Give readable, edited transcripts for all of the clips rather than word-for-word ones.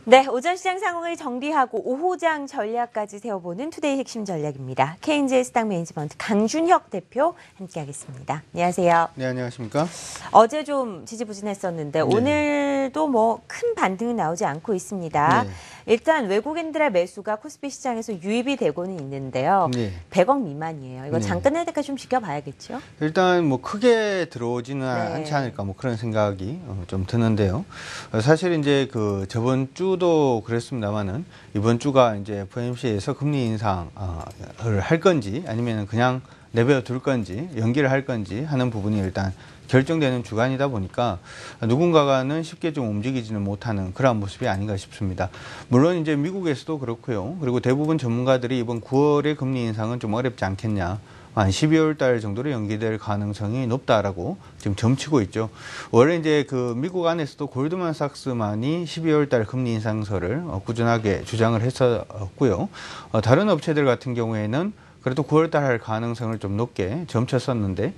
네, 오전 시장 상황을 정리하고 오후장 전략까지 세워보는 투데이 핵심 전략입니다. KNG스탁 매니지먼트 강준혁 대표 함께하겠습니다. 안녕하세요. 네, 안녕하십니까? 어제 좀 지지부진했었는데 네. 오늘도 뭐 큰 반등은 나오지 않고 있습니다. 네. 일단 외국인들의 매수가 코스피 시장에서 유입이 되고는 있는데요. 네. 100억 미만이에요. 이거 네. 장 끝날 때까지 좀 지켜봐야겠죠? 일단 뭐 크게 들어오지는 네. 않지 않을까 뭐 그런 생각이 좀 드는데요. 사실 이제 그 저번 주도 그랬습니다만은 이번 주가 이제 FOMC에서 금리 인상을 할 건지 아니면 그냥 내버려 둘 건지 연기를 할 건지 하는 부분이 일단 결정되는 주간이다 보니까 누군가가는 쉽게 좀 움직이지는 못하는 그런 모습이 아닌가 싶습니다. 물론 이제 미국에서도 그렇고요. 그리고 대부분 전문가들이 이번 9월의 금리 인상은 좀 어렵지 않겠냐. 한 12월 달 정도로 연기될 가능성이 높다라고 지금 점치고 있죠. 원래 이제 그 미국 안에서도 골드만삭스만이 12월 달 금리 인상설을 꾸준하게 주장을 했었고요. 다른 업체들 같은 경우에는 그래도 9월 달 할 가능성을 좀 높게 점쳤었는데,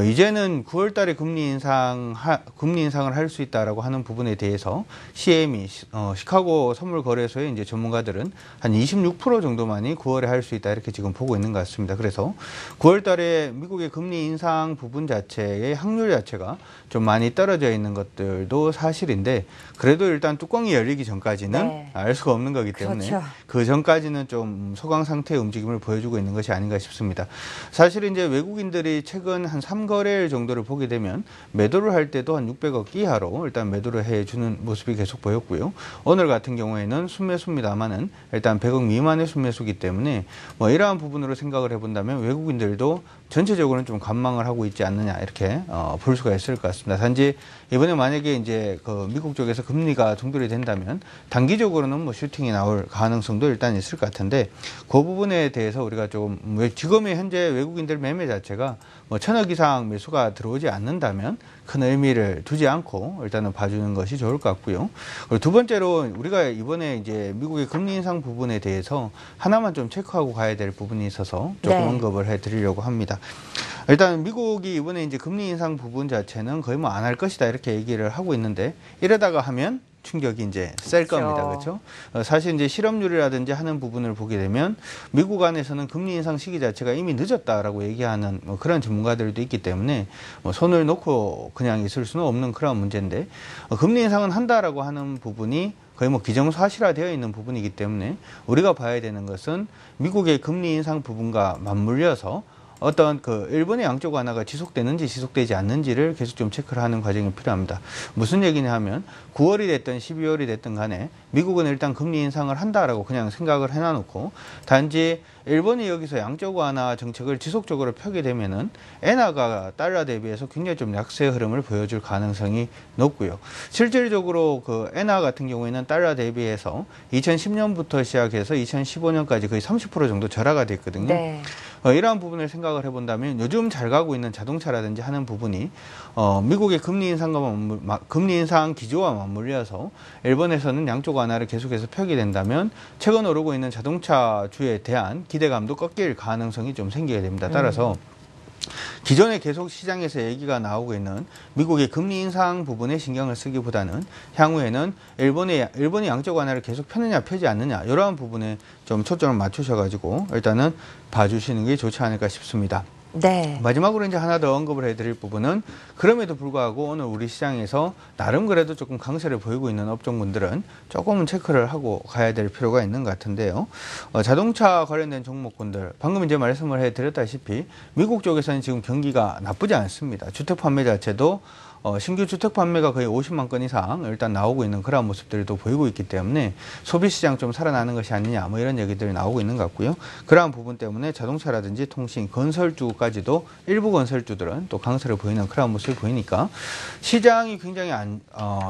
이제는 9월 달에 금리 인상을 할 수 있다라고 하는 부분에 대해서 CME, 시카고 선물 거래소의 이제 전문가들은 한 26% 정도만이 9월에 할 수 있다 이렇게 지금 보고 있는 것 같습니다. 그래서 9월 달에 미국의 금리 인상 부분 자체의 확률 자체가 좀 많이 떨어져 있는 것들도 사실인데, 그래도 일단 뚜껑이 열리기 전까지는 네. 알 수가 없는 거기 때문에 그렇죠. 그 전까지는 좀 소강 상태의 움직임을 보여주고 있는 것이 아닌가 싶습니다. 사실 이제 외국인들이 최근 한 3거래일 정도를 보게 되면 매도를 할 때도 한 600억 이하로 일단 매도를 해주는 모습이 계속 보였고요. 오늘 같은 경우에는 순매수입니다만은 일단 100억 미만의 순매수기 때문에 뭐 이러한 부분으로 생각을 해본다면 외국인들도 전체적으로는 좀 관망을 하고 있지 않느냐 이렇게 볼 수가 있을 것 같습니다. 단지 이번에 만약에 이제 그 미국 쪽에서 금리가 동결이 된다면 단기적으로는 뭐 슈팅이 나올 가능성도 일단 있을 것 같은데 그 부분에 대해서 우리가 조금 지금의 현재 외국인들 매매 자체가 뭐 1,000억 이상 매수가 들어오지 않는다면 큰 의미를 두지 않고 일단은 봐주는 것이 좋을 것 같고요. 그리고 두 번째로 우리가 이번에 이제 미국의 금리 인상 부분에 대해서 하나만 좀 체크하고 가야 될 부분이 있어서 조금 네. 언급을 해드리려고 합니다. 일단 미국이 이번에 이제 금리 인상 부분 자체는 거의 뭐 안 할 것이다 이렇게 얘기를 하고 있는데 이러다가 하면 충격이 이제 셀 겁니다. 그렇죠? 사실 이제 실업률이라든지 하는 부분을 보게 되면 미국 안에서는 금리 인상 시기 자체가 이미 늦었다라고 얘기하는 뭐 그런 전문가들도 있기 때문에 뭐 손을 놓고 그냥 있을 수는 없는 그런 문제인데 금리 인상은 한다라고 하는 부분이 거의 뭐 기정사실화되어 있는 부분이기 때문에 우리가 봐야 되는 것은 미국의 금리 인상 부분과 맞물려서 어떤 그 일본의 양적 완화가 지속되는지 지속되지 않는지를 계속 좀 체크를 하는 과정이 필요합니다. 무슨 얘기냐 하면 9월이 됐든 12월이 됐든 간에 미국은 일단 금리 인상을 한다라고 그냥 생각을 해놔놓고 단지 일본이 여기서 양적 완화 정책을 지속적으로 펴게 되면은 엔화가 달러 대비해서 굉장히 좀 약세의 흐름을 보여줄 가능성이 높고요. 실질적으로 그 엔화 같은 경우에는 달러 대비해서 2010년부터 시작해서 2015년까지 거의 30% 정도 절하가 됐거든요. 네. 이러한 부분을 생각을 해본다면 요즘 잘 가고 있는 자동차라든지 하는 부분이 미국의 금리 인상 기조와 맞물려서 일본에서는 양쪽 완화를 계속해서 펴게 된다면 최근 오르고 있는 자동차주에 대한 기대감도 꺾일 가능성이 좀 생기게 됩니다. 따라서 기존에 계속 시장에서 얘기가 나오고 있는 미국의 금리 인상 부분에 신경을 쓰기보다는 향후에는 일본이 양적 완화를 계속 펴느냐 펴지 않느냐 이러한 부분에 좀 초점을 맞추셔가지고 일단은 봐주시는 게 좋지 않을까 싶습니다. 네. 마지막으로 이제 하나 더 언급을 해드릴 부분은 그럼에도 불구하고 오늘 우리 시장에서 나름 그래도 조금 강세를 보이고 있는 업종군들은 조금은 체크를 하고 가야 될 필요가 있는 것 같은데요. 자동차 관련된 종목군들 방금 이제 말씀을 해드렸다시피 미국 쪽에서는 지금 경기가 나쁘지 않습니다. 주택 판매 자체도 신규 주택 판매가 거의 50만 건 이상 일단 나오고 있는 그런 모습들도 보이고 있기 때문에 소비시장 좀 살아나는 것이 아니냐 뭐 이런 얘기들이 나오고 있는 것 같고요. 그러한 부분 때문에 자동차라든지 통신, 건설주까지도 일부 건설주들은 또 강세를 보이는 그런 모습을 보이니까 시장이 굉장히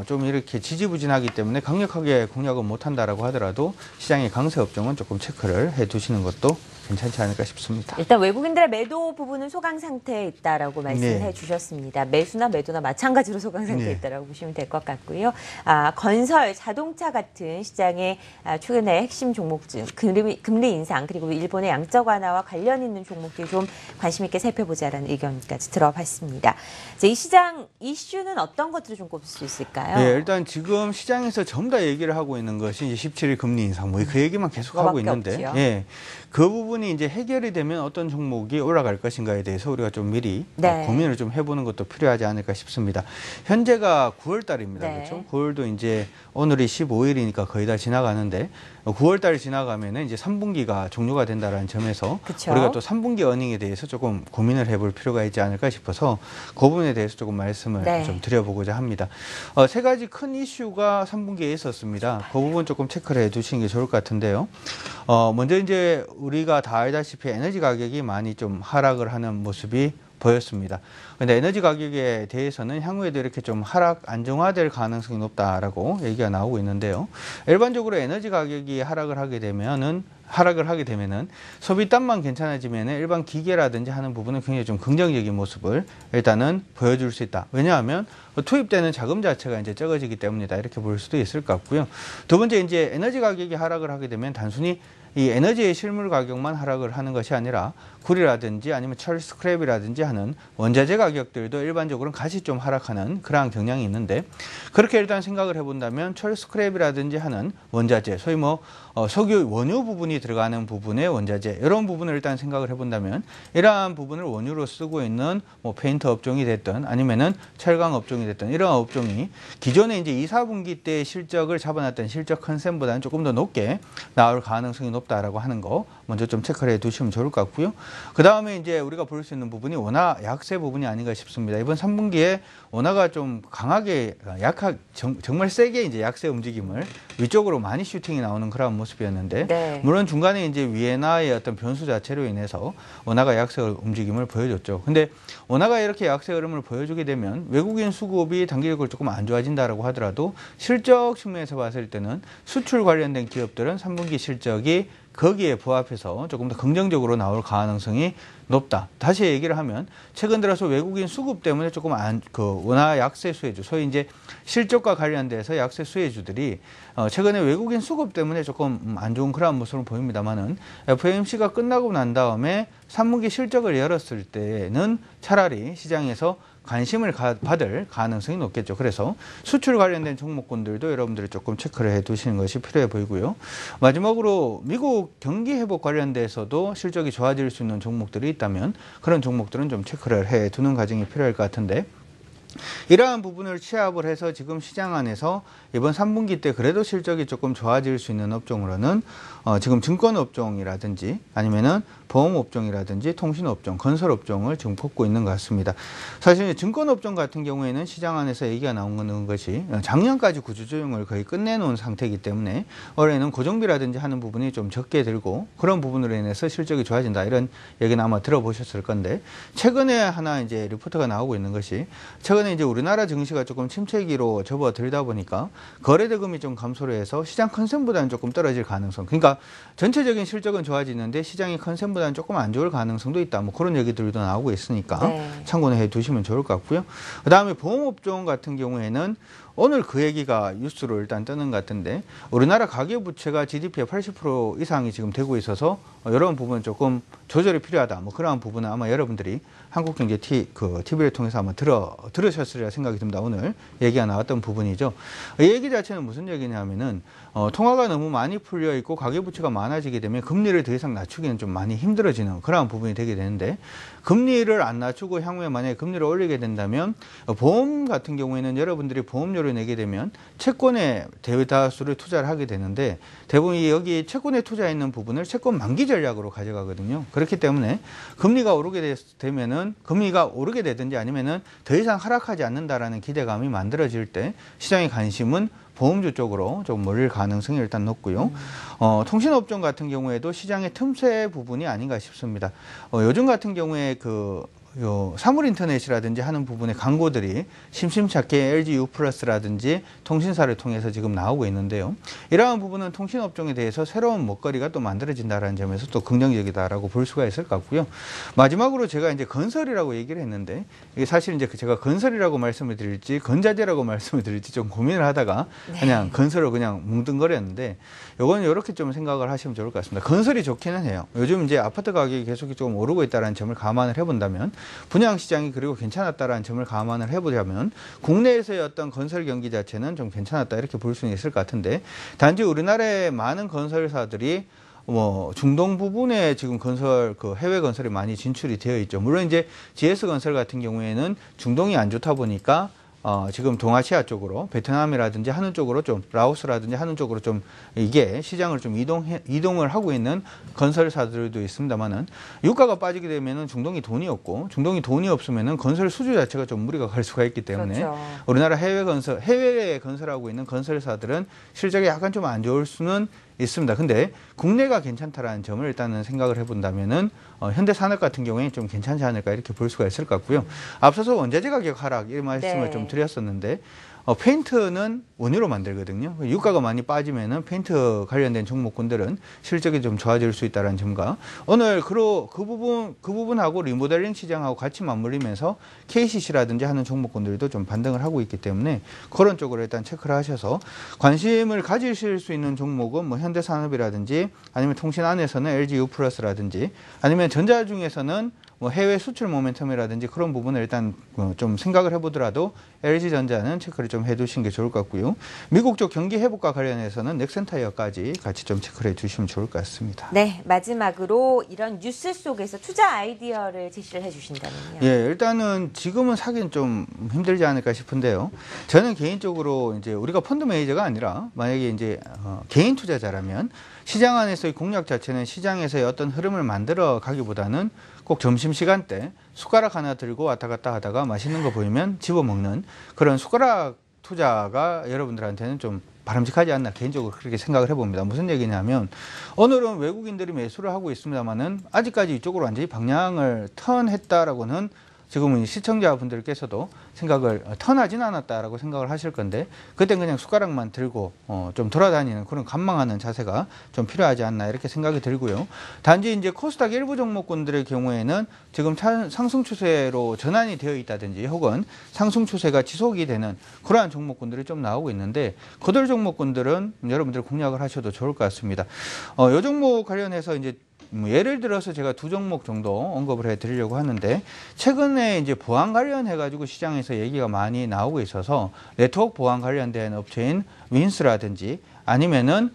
좀 이렇게 지지부진하기 때문에 강력하게 공략은 못한다라고 하더라도 시장의 강세 업종은 조금 체크를 해두시는 것도 괜찮지 않을까 싶습니다. 일단 외국인들의 매도 부분은 소강 상태에 있다라고 말씀해 네. 주셨습니다. 매수나 매도나 마찬가지로 소강 상태에 네. 있다라고 보시면 될 것 같고요. 건설, 자동차 같은 시장의 최근의 핵심 종목 중 금리 인상 그리고 일본의 양적 완화와 관련 있는 종목들 좀 관심 있게 살펴보자라는 의견까지 들어봤습니다. 이 시장 이슈는 어떤 것들을 좀 꼽을 수 있을까요? 네, 일단 지금 시장에서 전부 다 얘기를 하고 있는 것이 이제 17일 금리 인상, 그 얘기만 계속 하고 있는데, 없지요. 예, 그 부분이 이제 해결이 되면 어떤 종목이 올라갈 것인가에 대해서 우리가 좀 미리 네. 고민을 좀 해보는 것도 필요하지 않을까 싶습니다. 현재가 9월 달입니다. 네. 그렇죠? 9월도 이제 오늘이 15일이니까 거의 다 지나가는데 9월 달 지나가면은 이제 3분기가 종료가 된다는 점에서 그쵸. 우리가 또 3분기 어닝에 대해서 조금 고민을 해볼 필요가 있지 않을까 싶어서 그 부분에 대해서 조금 말씀을 네. 좀 드려보고자 합니다. 세 가지 큰 이슈가 3분기에 있었습니다. 그 부분 조금 체크를 해두시는 게 좋을 것 같은데요. 먼저 이제 우리가 다 알다시피 에너지 가격이 많이 좀 하락을 하는 모습이 보였습니다. 그런데 에너지 가격에 대해서는 향후에도 이렇게 좀 안정화될 가능성이 높다라고 얘기가 나오고 있는데요. 일반적으로 에너지 가격이 하락을 하게 되면은 소비단만 괜찮아지면 일반 기계라든지 하는 부분은 굉장히 좀 긍정적인 모습을 일단은 보여줄 수 있다. 왜냐하면 투입되는 자금 자체가 이제 적어지기 때문이다. 이렇게 볼 수도 있을 것 같고요. 두 번째 이제 에너지 가격이 하락을 하게 되면 단순히 이 에너지의 실물 가격만 하락을 하는 것이 아니라 굴이라든지 아니면 철 스크랩이라든지 하는 원자재 가격들도 일반적으로는 같이 좀 하락하는 그러한 경향이 있는데 그렇게 일단 생각을 해본다면 철 스크랩이라든지 하는 원자재, 소위 석유 원유 부분이 들어가는 부분의 원자재 이런 부분을 일단 생각을 해본다면 이러한 부분을 원유로 쓰고 있는 페인트 업종이 됐든 아니면은 철강 업종이 됐든 이러한 업종이 기존에 이제 2, 4분기 때 실적을 잡아놨던 실적 컨센보다는 조금 더 높게 나올 가능성이 높다라고 하는 거 먼저 좀 체크를 해두시면 좋을 것 같고요. 그 다음에 이제 우리가 볼 수 있는 부분이 원화 약세 부분이 아닌가 싶습니다. 이번 3분기에 원화가 좀 강하게 정말 세게 이제 약세 움직임을 위쪽으로 많이 슈팅이 나오는 그런 모습이었는데 네. 물론 중간에 이제 위엔화의 어떤 변수 자체로 인해서 원화가 약세 움직임을 보여줬죠. 근데 원화가 이렇게 약세 흐름을 보여주게 되면 외국인 수급이 단기적으로 조금 안 좋아진다라고 하더라도 실적 측면에서 봤을 때는 수출 관련된 기업들은 3분기 실적이 거기에 부합해서 조금 더 긍정적으로 나올 가능성이 높다. 다시 얘기를 하면 최근 들어서 외국인 수급 때문에 조금 원화 약세 수혜주, 소위 이제 실적과 관련돼서 약세 수혜주들이 최근에 외국인 수급 때문에 조금 안 좋은 그런 모습을 보입니다만은 FOMC가 끝나고 난 다음에 3분기 실적을 열었을 때는 차라리 시장에서 관심을 받을 가능성이 높겠죠. 그래서 수출 관련된 종목군들도 여러분들이 조금 체크를 해 두시는 것이 필요해 보이고요. 마지막으로 미국 경기 회복 관련돼서도 실적이 좋아질 수 있는 종목들이 있다면 그런 종목들은 좀 체크를 해 두는 과정이 필요할 것 같은데 이러한 부분을 취합을 해서 지금 시장 안에서 이번 3분기 때 그래도 실적이 조금 좋아질 수 있는 업종으로는 지금 증권업종이라든지 아니면은 보험업종이라든지 통신업종, 건설업종을 지금 꼽고 있는 것 같습니다. 사실 증권업종 같은 경우에는 시장 안에서 얘기가 나오는 것이 작년까지 구조조정을 거의 끝내놓은 상태이기 때문에 올해는 고정비라든지 하는 부분이 좀 적게 들고 그런 부분으로 인해서 실적이 좋아진다 이런 얘기는 아마 들어보셨을 건데 최근에 하나 이제 리포트가 나오고 있는 것이 최근에 이제 우리나라 증시가 조금 침체기로 접어들다 보니까 거래대금이 좀 감소를 해서 시장 컨센보다는 조금 떨어질 가능성. 그러니까 전체적인 실적은 좋아지는데 시장의 컨센보다는 조금 안 좋을 가능성도 있다. 그런 얘기들도 나오고 있으니까 참고는 해 두시면 좋을 것 같고요. 그 다음에 보험업종 같은 경우에는 오늘 그 얘기가 뉴스로 일단 뜨는 것 같은데 우리나라 가계부채가 GDP의 80% 이상이 지금 되고 있어서 이런 부분은 조금 조절이 필요하다. 그러한 부분은 아마 여러분들이 한국경제 TV를 통해서 아마 들으셨으리라 생각이 듭니다. 오늘 얘기가 나왔던 부분이죠. 이 얘기 자체는 무슨 얘기냐면은 통화가 너무 많이 풀려 있고 가계부채가 많아지게 되면 금리를 더 이상 낮추기는 좀 많이 힘들어지는 그러한 부분이 되게 되는데 금리를 안 낮추고 향후에 만약에 금리를 올리게 된다면 보험 같은 경우에는 여러분들이 보험료를 내게 되면 채권에 대다수를 투자를 하게 되는데 대부분 여기 채권에 투자했는 부분을 채권 만기 전략으로 가져가거든요. 그렇기 때문에 금리가 오르게 되면은 금리가 오르게 되든지 아니면은 더 이상 하락하지 않는다라는 기대감이 만들어질 때 시장의 관심은 보험주 쪽으로 좀 몰릴 가능성이 일단 높고요. 통신업종 같은 경우에도 시장의 틈새 부분이 아닌가 싶습니다. 요즘 같은 경우에 요 사물인터넷이라든지 하는 부분의 광고들이 심심찮게 LG U+라든지 통신사를 통해서 지금 나오고 있는데요. 이러한 부분은 통신업종에 대해서 새로운 먹거리가 또 만들어진다는 점에서 또 긍정적이다라고 볼 수가 있을 것 같고요. 마지막으로 제가 이제 건설이라고 얘기를 했는데 이게 사실 이제 제가 건설이라고 말씀을 드릴지 건자재라고 말씀을 드릴지 좀 고민을 하다가 그냥 건설을 그냥 뭉뚱거렸는데 요건 이렇게 좀 생각을 하시면 좋을 것 같습니다. 건설이 좋기는 해요. 요즘 이제 아파트 가격이 계속 좀 오르고 있다는 점을 감안을 해본다면 분양 시장이 그리고 괜찮았다라는 점을 감안을 해보자면 국내에서의 어떤 건설 경기 자체는 좀 괜찮았다 이렇게 볼 수는 있을 것 같은데 단지 우리나라의 많은 건설사들이 뭐 중동 부분에 지금 건설 해외 건설이 많이 진출이 되어 있죠. 물론 이제 GS건설 같은 경우에는 중동이 안 좋다 보니까 지금 동아시아 쪽으로 베트남이라든지 하는 쪽으로 좀 라오스라든지 하는 쪽으로 좀 이게 시장을 좀 이동을 하고 있는 건설사들도 있습니다만은 유가가 빠지게 되면은 중동이 돈이 없고 중동이 돈이 없으면은 건설 수주 자체가 좀 무리가 갈 수가 있기 때문에 그렇죠. 우리나라 해외에 건설하고 있는 건설사들은 실적이 약간 좀 안 좋을 수는 있습니다. 근데 국내가 괜찮다라는 점을 일단은 생각을 해본다면은 현대산업 같은 경우에 좀 괜찮지 않을까 이렇게 볼 수가 있을 것 같고요. 앞서서 원자재 가격 하락 이 말씀을 좀 드렸었는데 페인트는 원유로 만들거든요. 유가가 많이 빠지면은 페인트 관련된 종목군들은 실적이 좀 좋아질 수 있다는 점과 오늘 그 부분하고 리모델링 시장하고 같이 맞물리면서 KCC라든지 하는 종목군들도 좀 반등을 하고 있기 때문에 그런 쪽으로 일단 체크를 하셔서 관심을 가지실 수 있는 종목은 뭐 현대산업이라든지 아니면 통신 안에서는 LG U+라든지 아니면 전자 중에서는 뭐 해외 수출 모멘텀이라든지 그런 부분을 일단 좀 생각을 해보더라도 LG전자는 체크를 좀 해두시는 게 좋을 것 같고요. 미국 쪽 경기 회복과 관련해서는 넥센타이어까지 같이 좀 체크를 해주시면 좋을 것 같습니다. 네, 마지막으로 이런 뉴스 속에서 투자 아이디어를 제시를 해주신다면요. 예, 일단은 지금은 사기는 좀 힘들지 않을까 싶은데요. 저는 개인적으로 이제 우리가 펀드 매니저가 아니라 만약에 이제 개인 투자자라면 시장 안에서의 공략 자체는 시장에서의 어떤 흐름을 만들어 가기보다는 꼭 점심시간 때 숟가락 하나 들고 왔다 갔다 하다가 맛있는 거 보이면 집어먹는 그런 숟가락 투자가 여러분들한테는 좀 바람직하지 않나 개인적으로 그렇게 생각을 해봅니다. 무슨 얘기냐면 오늘은 외국인들이 매수를 하고 있습니다만은 아직까지 이쪽으로 완전히 방향을 턴했다라고는 지금은 시청자분들께서도 생각을 턴하진 않았다라고 생각을 하실 건데 그땐 그냥 숟가락만 들고 좀 돌아다니는 그런 관망하는 자세가 좀 필요하지 않나 이렇게 생각이 들고요. 단지 이제 코스닥 일부 종목군들의 경우에는 지금 상승 추세로 전환이 되어 있다든지 혹은 상승 추세가 지속이 되는 그러한 종목군들이 좀 나오고 있는데 그들 종목군들은 여러분들 공략을 하셔도 좋을 것 같습니다. 이 종목 관련해서 이제 예를 들어서 제가 두 종목 정도 언급을 해드리려고 하는데 최근에 이제 보안 관련해가지고 시장에서 얘기가 많이 나오고 있어서 네트워크 보안 관련된 업체인 윈스라든지 아니면은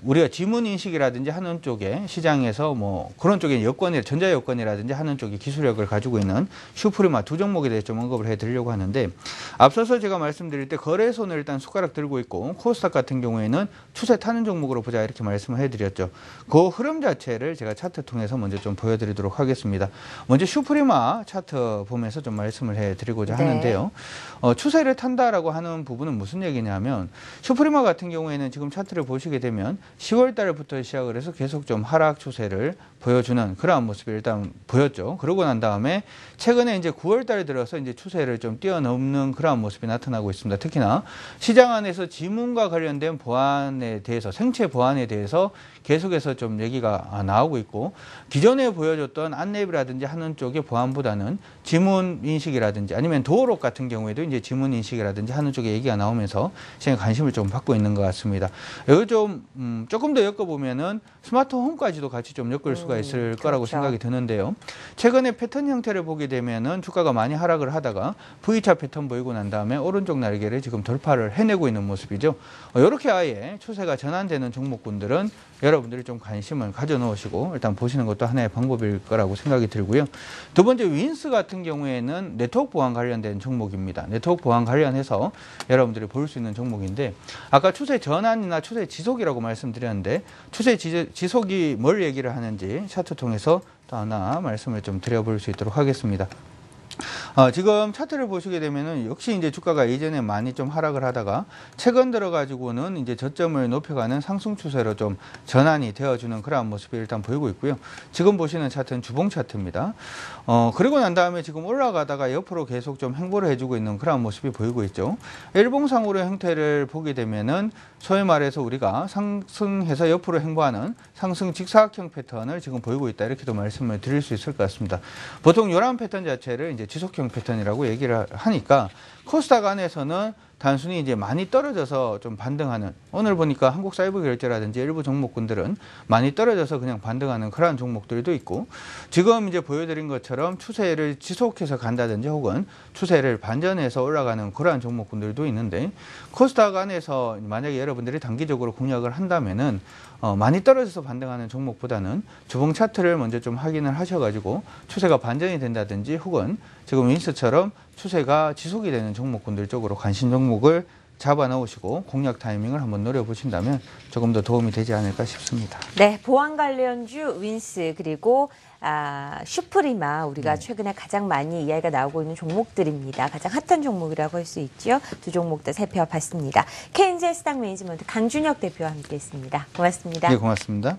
우리가 지문 인식이라든지 하는 쪽에 시장에서 뭐 그런 쪽에 전자 여권이라든지 하는 쪽에 기술력을 가지고 있는 슈프리마 두 종목에 대해서 좀 언급을 해드리려고 하는데 앞서서 제가 말씀드릴 때 거래소는 일단 숟가락 들고 있고 코스닥 같은 경우에는 추세 타는 종목으로 보자 이렇게 말씀을 해드렸죠. 그 흐름 자체를 제가 차트 통해서 먼저 좀 보여드리도록 하겠습니다. 먼저 슈프리마 차트 보면서 좀 말씀을 해드리고자 하는데요. 추세를 탄다라고 하는 부분은 무슨 얘기냐면 슈프리마 같은 경우에는 지금 차트를 보시게 되면 10월 달부터 시작을 해서 계속 좀 하락 추세를 보여주는 그러한 모습이 일단 보였죠. 그러고 난 다음에 최근에 이제 9월 달 들어서 이제 추세를 좀 뛰어넘는 그러한 모습이 나타나고 있습니다. 특히나 시장 안에서 지문과 관련된 보안에 대해서 생체 보안에 대해서 계속해서 좀 얘기가 나오고 있고 기존에 보여줬던 안내비라든지 하는 쪽의 보안보다는 지문 인식이라든지 아니면 도어록 같은 경우에도 이제 지문 인식이라든지 하는 쪽에 얘기가 나오면서 시장에 관심을 좀 받고 있는 것 같습니다. 여기 조금 더 엮어보면은 스마트 홈까지도 같이 좀 엮을 수가 있을 거라고 그렇죠. 생각이 드는데요. 최근에 패턴 형태를 보게 되면은 주가가 많이 하락을 하다가 V자 패턴 보이고 난 다음에 오른쪽 날개를 지금 돌파를 해내고 있는 모습이죠. 이렇게 아예 추세가 전환되는 종목군들은 여러분들이 좀 관심을 가져 놓으시고 일단 보시는 것도 하나의 방법일 거라고 생각이 들고요. 두 번째 윈스 같은 경우에는 네트워크 보안 관련된 종목입니다. 네트워크 보안 관련해서 여러분들이 볼 수 있는 종목인데 아까 추세 전환이나 추세 지속이라고 말씀드렸는데 추세 지속이 뭘 얘기를 하는지 차트 통해서 또 하나 말씀을 좀 드려볼 수 있도록 하겠습니다. 지금 차트를 보시게 되면은 역시 이제 주가가 예전에 많이 좀 하락을 하다가 최근 들어가지고는 이제 저점을 높여가는 상승 추세로 좀 전환이 되어주는 그러한 모습이 일단 보이고 있고요. 지금 보시는 차트는 주봉 차트입니다. 그리고 난 다음에 지금 올라가다가 옆으로 계속 좀 횡보를 해주고 있는 그러한 모습이 보이고 있죠. 일봉상으로의 형태를 보게 되면은 소위 말해서 우리가 상승해서 옆으로 횡보하는 상승 직사각형 패턴을 지금 보이고 있다. 이렇게도 말씀을 드릴 수 있을 것 같습니다. 보통 이러한 패턴 자체를 이제 지속형 패턴이라고 얘기를 하니까 코스닥 안에서는 단순히 이제 많이 떨어져서 좀 반등하는, 오늘 보니까 한국사이버결제라든지 일부 종목군들은 많이 떨어져서 그냥 반등하는 그러한 종목들도 있고, 지금 이제 보여드린 것처럼 추세를 지속해서 간다든지 혹은 추세를 반전해서 올라가는 그러한 종목군들도 있는데, 코스닥 안에서 만약에 여러분들이 단기적으로 공략을 한다면은 많이 떨어져서 반등하는 종목보다는 주봉 차트를 먼저 좀 확인을 하셔가지고 추세가 반전이 된다든지 혹은 지금 윈스처럼 추세가 지속이 되는 종목군들 쪽으로 관심 종목을 잡아 넣으시고 공략 타이밍을 한번 노려보신다면 조금 더 도움이 되지 않을까 싶습니다. 네, 보안 관련주 윈스 그리고 슈프리마 우리가 최근에 가장 많이 이야기가 나오고 있는 종목들입니다. 가장 핫한 종목이라고 할 수 있죠. 두 종목 다 살펴봤습니다. KNG 해스당 매니지먼트 강준혁 대표와 함께했습니다. 고맙습니다. 네, 고맙습니다.